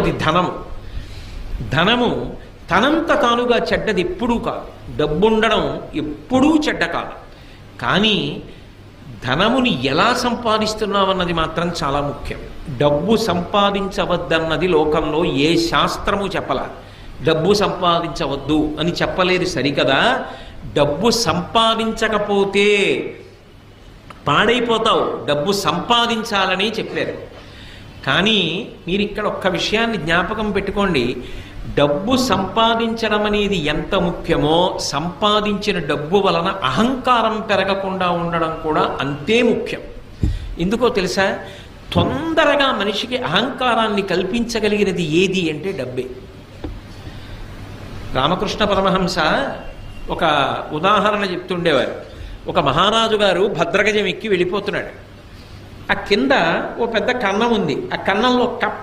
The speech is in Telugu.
అది ధనము. ధనము తనంత తానుగా చెడ్డది ఎప్పుడూ కాదు. డబ్బుండడం ఎప్పుడూ చెడ్డ కాదు. కానీ ధనముని ఎలా సంపాదిస్తున్నామన్నది మాత్రం చాలా ముఖ్యం. డబ్బు సంపాదించవద్దన్నది లోకంలో ఏ శాస్త్రము చెప్పలా. డబ్బు సంపాదించవద్దు అని చెప్పలేదు సరికదా. డబ్బు సంపాదించకపోతే పాడైపోతావు, డబ్బు సంపాదించాలని చెప్పారు. కానీ మీరు ఇక్కడ ఒక్క విషయాన్ని జ్ఞాపకం పెట్టుకోండి. డబ్బు సంపాదించడం అనేది ఎంత ముఖ్యమో సంపాదించిన డబ్బు వలన అహంకారం పెరగకుండా ఉండడం కూడా అంతే ముఖ్యం. ఎందుకో తెలుసా? తొందరగా మనిషికి అహంకారాన్ని కల్పించగలిగినది ఏది అంటే డబ్బే. రామకృష్ణ పరమహంస ఒక ఉదాహరణ చెప్తుండేవారు. ఒక మహారాజు గారు భద్రగజం ఎక్కి వెళ్ళిపోతున్నాడు. ఆ కింద ఓ పెద్ద కన్నం ఉంది. ఆ కన్నంలో కప్ప